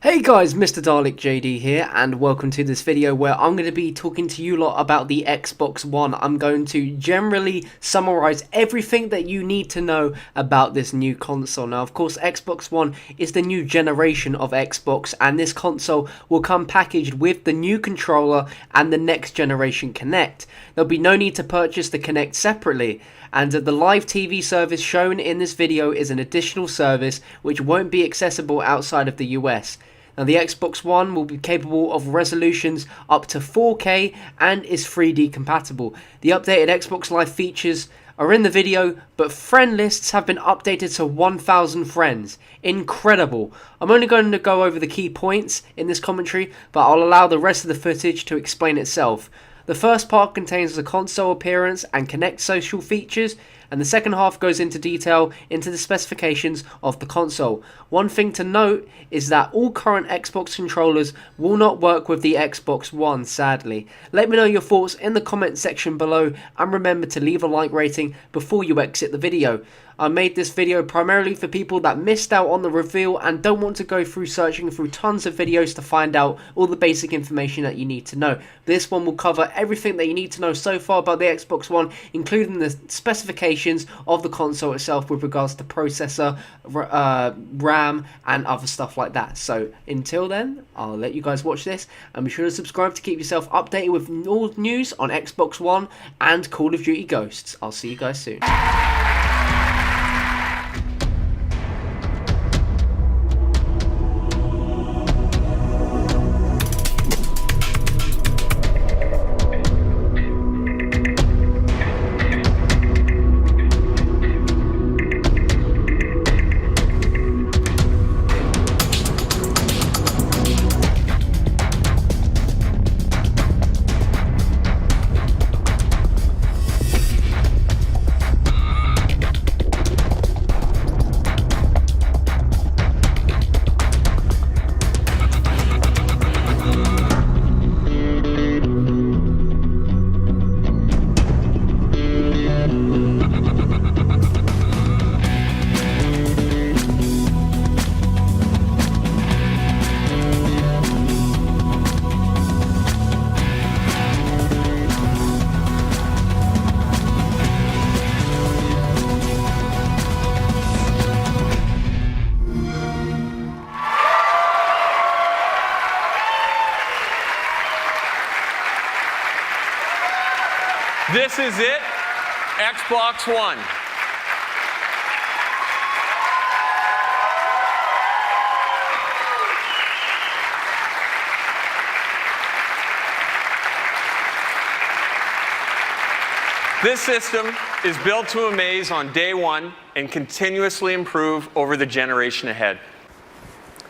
Hey guys, Mr. Dalek JD here, and welcome to this video where I'm going to be talking to you lot about the Xbox One. I'm going to generally summarize everything that you need to know about this new console. Now, of course, Xbox One is the new generation of Xbox, and this console will come packaged with the new controller and the next generation Kinect. There'll be no need to purchase the Kinect separately. And the live TV service shown in this video is an additional service which won't be accessible outside of the US. Now, the Xbox One will be capable of resolutions up to 4K and is 3D compatible. The updated Xbox Live features are in the video, but friend lists have been updated to 1,000 friends. Incredible. I'm only going to go over the key points in this commentary, but I'll allow the rest of the footage to explain itself. The first part contains the console appearance and Kinect social features, and the second half goes into detail into the specifications of the console. One thing to note is that all current Xbox controllers will not work with the Xbox One, sadly. Let me know your thoughts in the comment section below, and remember to leave a like rating before you exit the video. I made this video primarily for people that missed out on the reveal and don't want to go through searching through tons of videos to find out all the basic information that you need to know. This one will cover everything that you need to know so far about the Xbox One, including the specifications of the console itself with regards to processor, RAM, and other stuff like that. So until then, I'll let you guys watch this, and be sure to subscribe to keep yourself updated with all news on Xbox One and Call of Duty Ghosts. I'll see you guys soon. This is it, Xbox One. This system is built to amaze on day one and continuously improve over the generation ahead.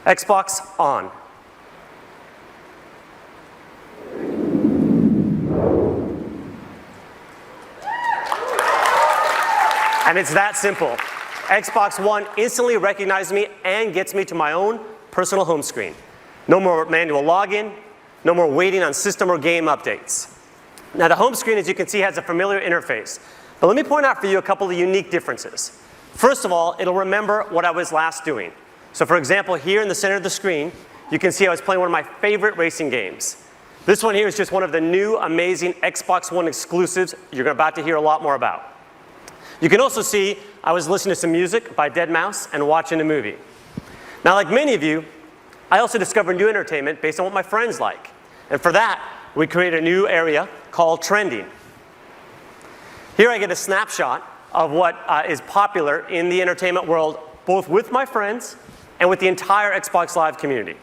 Xbox on. And it's that simple. Xbox One instantly recognizes me and gets me to my own personal home screen. No more manual login, no more waiting on system or game updates. Now, the home screen, as you can see, has a familiar interface. But let me point out for you a couple of unique differences. First of all, it'll remember what I was last doing. So for example, here in the center of the screen, you can see I was playing one of my favorite racing games. This one here is just one of the new amazing Xbox One exclusives you're about to hear a lot more about. You can also see I was listening to some music by Deadmau5 and watching a movie. Now, like many of you, I also discovered new entertainment based on what my friends like. And for that, we created a new area called Trending. Here I get a snapshot of what is popular in the entertainment world, both with my friends and with the entire Xbox Live community.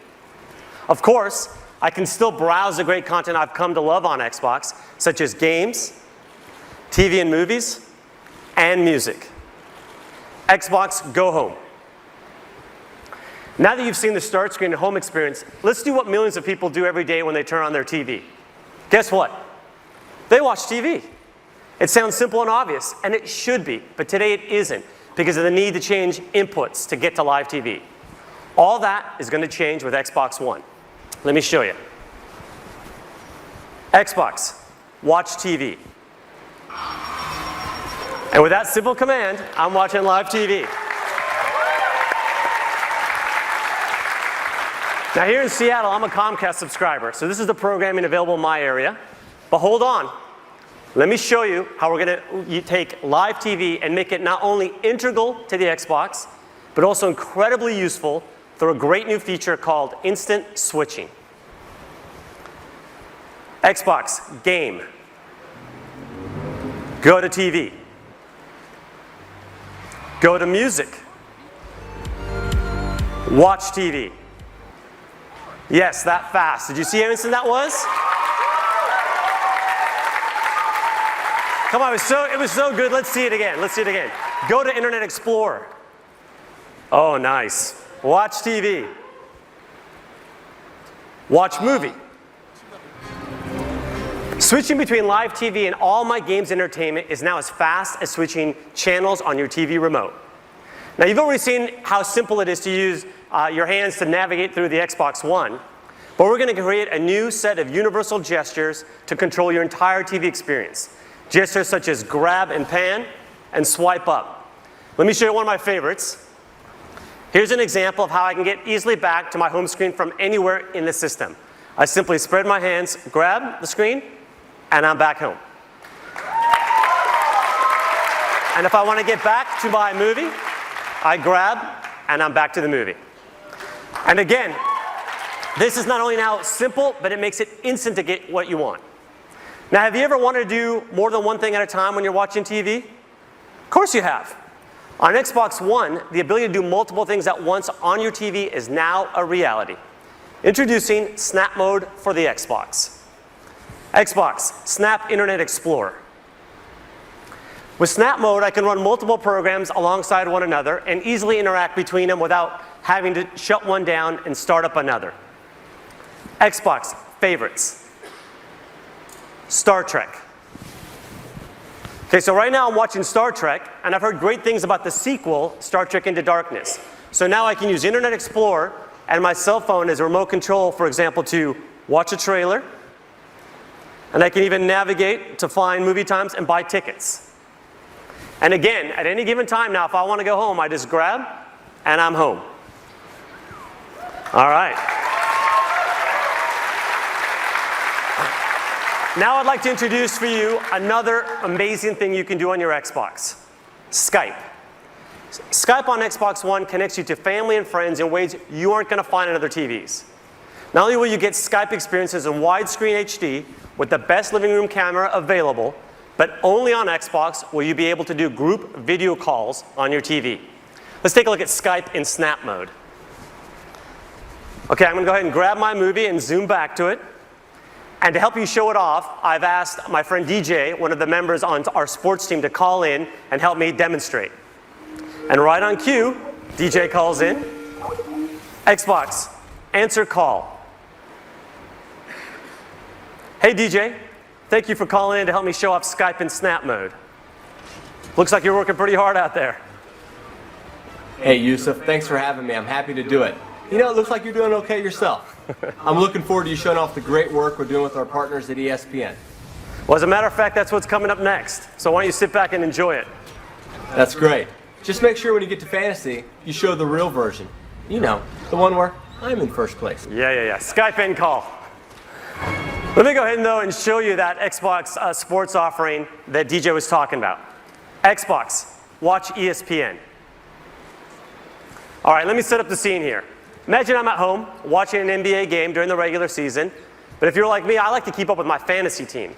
Of course, I can still browse the great content I've come to love on Xbox, such as games, TV and movies, and music. Xbox Go Home. Now that you've seen the start screen and home experience, let's do what millions of people do every day when they turn on their TV. Guess what? They watch TV. It sounds simple and obvious, and it should be, but today it isn't because of the need to change inputs to get to live TV. All that is going to change with Xbox One. Let me show you. Xbox, watch TV. And with that simple command, I'm watching live TV. Now here in Seattle, I'm a Comcast subscriber, so this is the programming available in my area. But hold on. Let me show you how we're going to take live TV and make it not only integral to the Xbox, but also incredibly useful through a great new feature called Instant Switching. Xbox, game. Go to TV. Go to music. Watch TV. Yes, that fast. Did you see how instant that was? Come on, it was so good. Let's see it again. Let's see it again. Go to Internet Explorer. Oh, nice. Watch TV. Watch movie. Switching between live TV and all my games entertainment is now as fast as switching channels on your TV remote. Now, you've already seen how simple it is to use your hands to navigate through the Xbox One, but we're going to create a new set of universal gestures to control your entire TV experience. Gestures such as grab and pan and swipe up. Let me show you one of my favorites. Here's an example of how I can get easily back to my home screen from anywhere in the system. I simply spread my hands, grab the screen, and I'm back home. And if I want to get back to my movie, I grab and I'm back to the movie. And again, this is not only now simple, but it makes it instant to get what you want. Now, have you ever wanted to do more than one thing at a time when you're watching TV? Of course you have. On Xbox One, the ability to do multiple things at once on your TV is now a reality. Introducing Snap Mode for the Xbox. Xbox, Snap Internet Explorer. With Snap Mode, I can run multiple programs alongside one another and easily interact between them without having to shut one down and start up another. Xbox, Favorites. Star Trek. Okay, so right now I'm watching Star Trek, and I've heard great things about the sequel, Star Trek Into Darkness. So now I can use Internet Explorer and my cell phone as a remote control, for example, to watch a trailer, and I can even navigate to find movie times and buy tickets. And again, at any given time now, if I want to go home, I just grab, and I'm home. All right. Now I'd like to introduce for you another amazing thing you can do on your Xbox. Skype. Skype on Xbox One connects you to family and friends in ways you aren't going to find on other TVs. Not only will you get Skype experiences in widescreen HD with the best living room camera available, but only on Xbox will you be able to do group video calls on your TV. Let's take a look at Skype in Snap Mode. Okay, I'm going to go ahead and grab my movie and zoom back to it. And to help you show it off, I've asked my friend DJ, one of the members on our sports team, to call in and help me demonstrate. And right on cue, DJ calls in. Xbox, answer call. Hey DJ, thank you for calling in to help me show off Skype in Snap Mode. Looks like you're working pretty hard out there. Hey Yusuf, thanks for having me. I'm happy to do it. You know, it looks like you're doing okay yourself. I'm looking forward to you showing off the great work we're doing with our partners at ESPN. Well, as a matter of fact, that's what's coming up next. So why don't you sit back and enjoy it? That's great. Just make sure when you get to fantasy, you show the real version. You know, the one where I'm in first place. Yeah. Skype in call. Let me go ahead, though, and show you that Xbox sports offering that DJ was talking about. Xbox, watch ESPN. All right, let me set up the scene here. Imagine I'm at home watching an NBA game during the regular season, but if you're like me, I like to keep up with my fantasy team.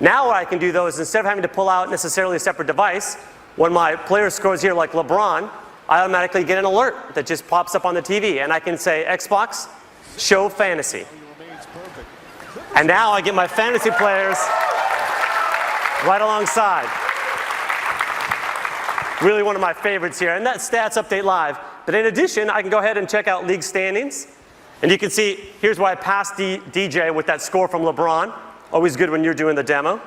Now what I can do, though, is instead of having to pull out necessarily a separate device, when my player scores here like LeBron, I automatically get an alert that just pops up on the TV, and I can say, Xbox, show fantasy. And now I get my fantasy players right alongside. Really one of my favorites here, and that's Stats Update Live. But in addition, I can go ahead and check out league standings. And you can see, here's where I passed DJ with that score from LeBron. Always good when you're doing the demo.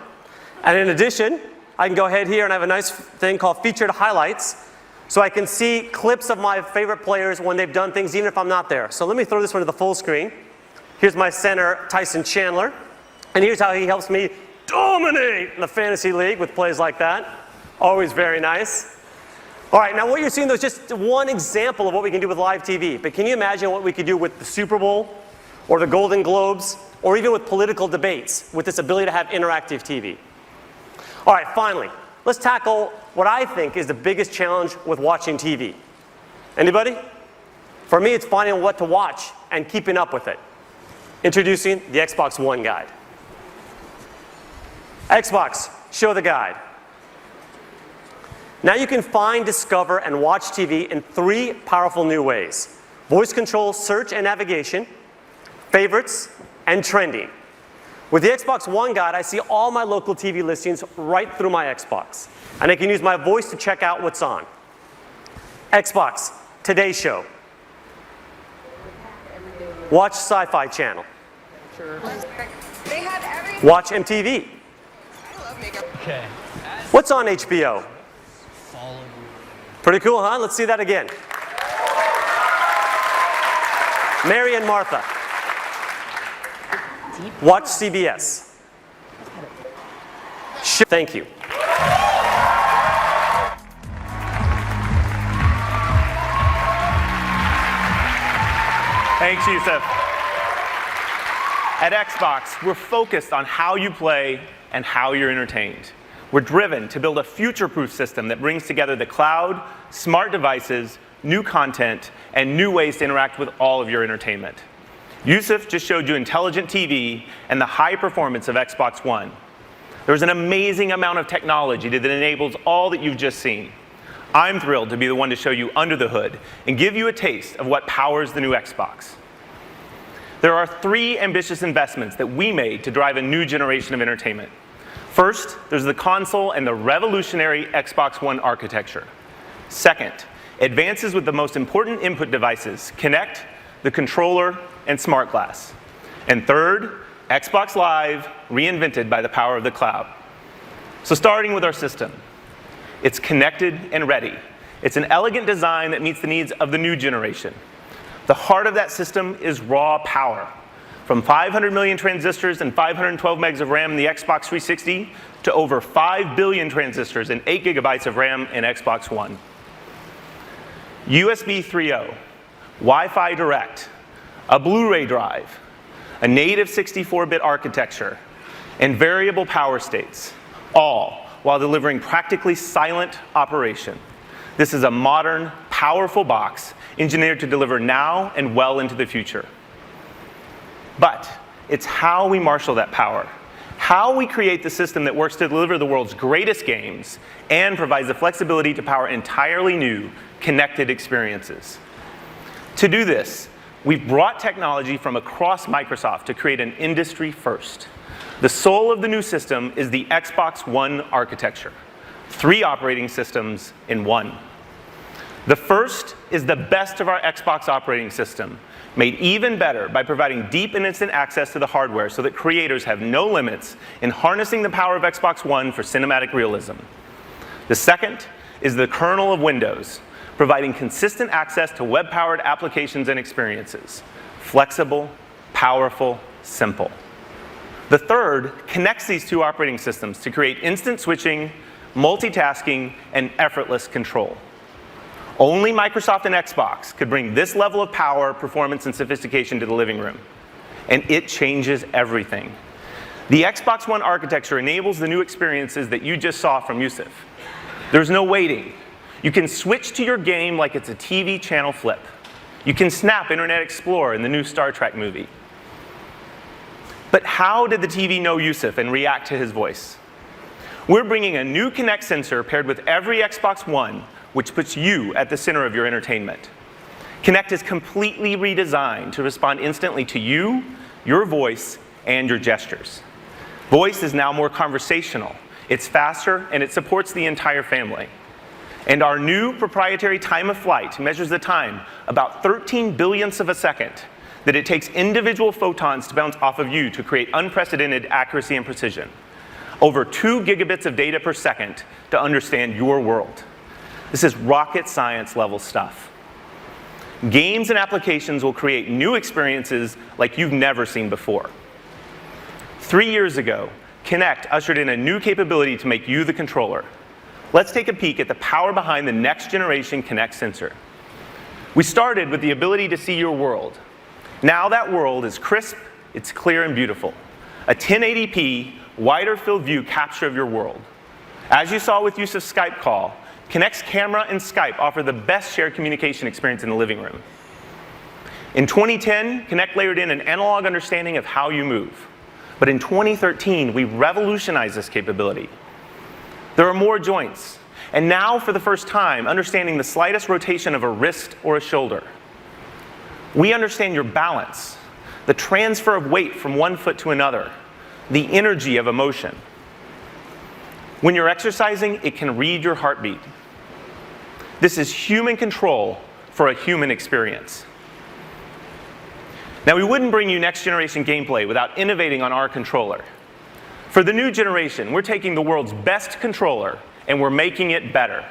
And in addition, I can go ahead here and I have a nice thing called Featured Highlights. So I can see clips of my favorite players when they've done things, even if I'm not there. So let me throw this one to the full screen. Here's my center, Tyson Chandler. And here's how he helps me dominate in the fantasy league with plays like that. Always very nice. All right, now what you're seeing though is just one example of what we can do with live TV. But can you imagine what we could do with the Super Bowl or the Golden Globes or even with political debates with this ability to have interactive TV? All right, finally, let's tackle what I think is the biggest challenge with watching TV. Anybody? For me, it's finding what to watch and keeping up with it. Introducing the Xbox One Guide. Xbox, show the guide. Now you can find, discover, and watch TV in 3 powerful new ways: voice control, search and navigation, favorites, and trending. With the Xbox One Guide, I see all my local TV listings right through my Xbox, and I can use my voice to check out what's on. Xbox, Today Show. Watch Sci-Fi Channel. They have everything. Watch MTV. I love makeup. Okay. What's on HBO? Pretty cool, huh? Let's see that again. Mary and Martha. Watch CBS. Thank you. Thanks, Yusuf. At Xbox, we're focused on how you play and how you're entertained. We're driven to build a future-proof system that brings together the cloud, smart devices, new content, and new ways to interact with all of your entertainment. Yusuf just showed you intelligent TV and the high performance of Xbox One. There's an amazing amount of technology that enables all that you've just seen. I'm thrilled to be the one to show you under the hood and give you a taste of what powers the new Xbox. There are 3 ambitious investments that we made to drive a new generation of entertainment. First, there's the console and the revolutionary Xbox One architecture. Second, advances with the most important input devices, Kinect, the controller, and Smart Glass. And third, Xbox Live, reinvented by the power of the cloud. So starting with our system. It's connected and ready. It's an elegant design that meets the needs of the new generation. The heart of that system is raw power. From 500 million transistors and 512 megs of RAM in the Xbox 360 to over 5 billion transistors and 8 gigabytes of RAM in Xbox One. USB 3.0, Wi-Fi Direct, a Blu-ray drive, a native 64-bit architecture, and variable power states, all while delivering practically silent operation. This is a modern, powerful box engineered to deliver now and well into the future. But it's how we marshal that power, how we create the system that works to deliver the world's greatest games and provides the flexibility to power entirely new, connected experiences. To do this, we've brought technology from across Microsoft to create an industry first. The soul of the new system is the Xbox One architecture, 3 operating systems in one. The first is the best of our Xbox operating system, made even better by providing deep and instant access to the hardware so that creators have no limits in harnessing the power of Xbox One for cinematic realism. The second is the kernel of Windows, providing consistent access to web-powered applications and experiences. Flexible, powerful, simple. The third connects these 2 operating systems to create instant switching, multitasking, and effortless control. Only Microsoft and Xbox could bring this level of power, performance, and sophistication to the living room. And it changes everything. The Xbox One architecture enables the new experiences that you just saw from Yusuf. There's no waiting. You can switch to your game like it's a TV channel flip. You can snap Internet Explorer in the new Star Trek movie. But how did the TV know Yusuf and react to his voice? We're bringing a new Kinect sensor paired with every Xbox One, which puts you at the center of your entertainment. Kinect is completely redesigned to respond instantly to you, your voice, and your gestures. Voice is now more conversational. It's faster, and it supports the entire family. And our new proprietary time of flight measures the time about 13 billionths of a second that it takes individual photons to bounce off of you to create unprecedented accuracy and precision. Over 2 gigabits of data per second to understand your world. This is rocket science level stuff. Games and applications will create new experiences like you've never seen before. 3 years ago, Kinect ushered in a new capability to make you the controller. let's take a peek at the power behind the next generation Kinect sensor. We started with the ability to see your world. Now that world is crisp, it's clear and beautiful. A 1080p, wider field view capture of your world. As you saw with Yusuf's Skype call, Kinect's camera and Skype offer the best shared communication experience in the living room. In 2010, Kinect layered in an analog understanding of how you move. But in 2013, we revolutionized this capability. There are more joints, and now, for the first time, understanding the slightest rotation of a wrist or a shoulder. We understand your balance, the transfer of weight from one foot to another, the energy of emotion. When you're exercising, it can read your heartbeat. This is human control for a human experience. Now, we wouldn't bring you next generation gameplay without innovating on our controller. For the new generation, we're taking the world's best controller and we're making it better.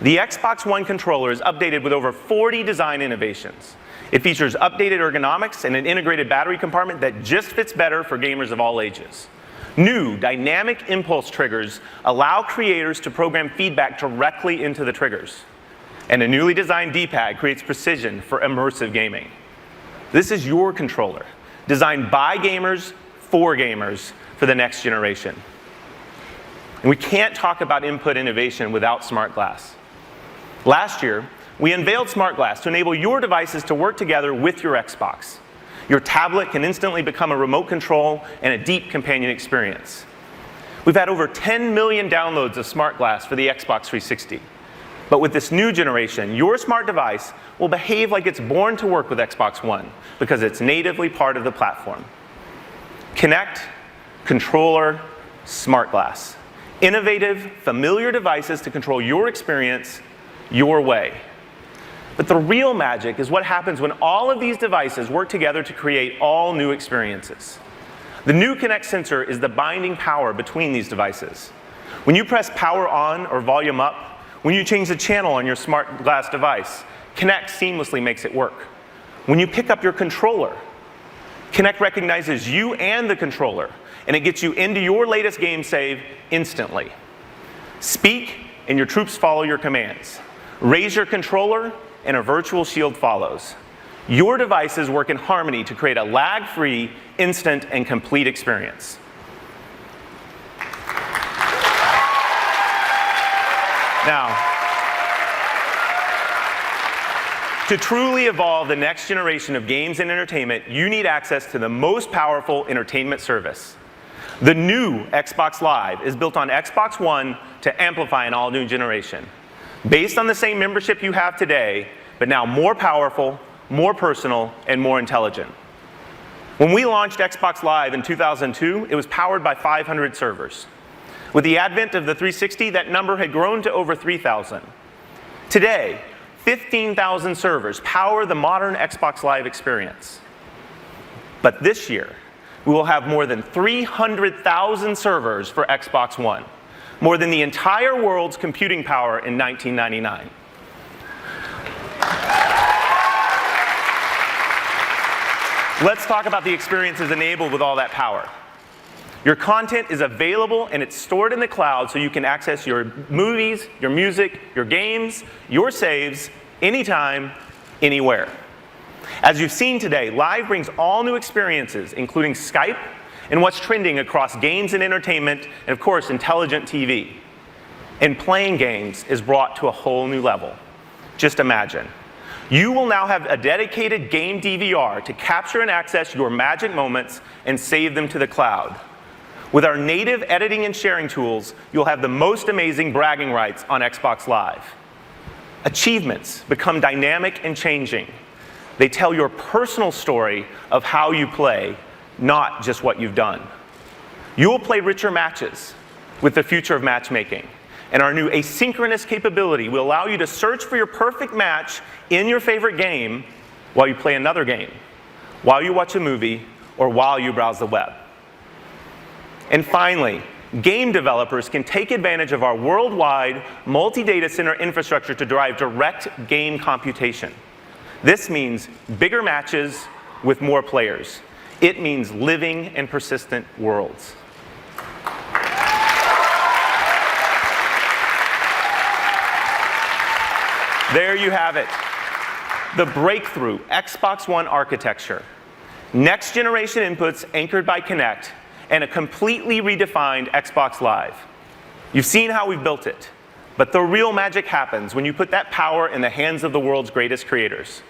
The Xbox One controller is updated with over 40 design innovations. It features updated ergonomics and an integrated battery compartment that just fits better for gamers of all ages. New dynamic impulse triggers allow creators to program feedback directly into the triggers. And a newly designed D-pad creates precision for immersive gaming. This is your controller, designed by gamers for gamers for the next generation. And we can't talk about input innovation without Smart Glass. Last year, we unveiled Smart Glass to enable your devices to work together with your Xbox. Your tablet can instantly become a remote control and a deep companion experience. We've had over 10 million downloads of Smart Glass for the Xbox 360. But with this new generation, your smart device will behave like it's born to work with Xbox One because it's natively part of the platform. Kinect, controller, Smart Glass. Innovative, familiar devices to control your experience your way. But the real magic is what happens when all of these devices work together to create all new experiences. The new Kinect sensor is the binding power between these devices. When you press power on or volume up, when you change the channel on your Smart Glass device, Kinect seamlessly makes it work. When you pick up your controller, Kinect recognizes you and the controller, and it gets you into your latest game save instantly. Speak, and your troops follow your commands. Raise your controller, and a virtual shield follows. Your devices work in harmony to create a lag-free, instant, and complete experience. Now, to truly evolve the next generation of games and entertainment, you need access to the most powerful entertainment service. The new Xbox Live is built on Xbox One to amplify an all-new generation. Based on the same membership you have today, but now more powerful, more personal, and more intelligent. When we launched Xbox Live in 2002, it was powered by 500 servers. With the advent of the 360, that number had grown to over 3,000. Today, 15,000 servers power the modern Xbox Live experience. But this year, we will have more than 300,000 servers for Xbox One, more than the entire world's computing power in 1999. Let's talk about the experiences enabled with all that power. Your content is available and it's stored in the cloud so you can access your movies, your music, your games, your saves, anytime, anywhere. As you've seen today, Live brings all new experiences, including Skype and what's trending across games and entertainment, and of course, intelligent TV. And playing games is brought to a whole new level. Just imagine. You will now have a dedicated game DVR to capture and access your magic moments and save them to the cloud. With our native editing and sharing tools, you'll have the most amazing bragging rights on Xbox Live. Achievements become dynamic and changing. They tell your personal story of how you play, not just what you've done. You will play richer matches with the future of matchmaking. And our new asynchronous capability will allow you to search for your perfect match in your favorite game while you play another game, while you watch a movie, or while you browse the web. And finally, game developers can take advantage of our worldwide multi-data center infrastructure to drive direct game computation. This means bigger matches with more players. It means living and persistent worlds. There you have it. The breakthrough Xbox One architecture. Next generation inputs anchored by Kinect, and a completely redefined Xbox Live. You've seen how we've built it, but the real magic happens when you put that power in the hands of the world's greatest creators.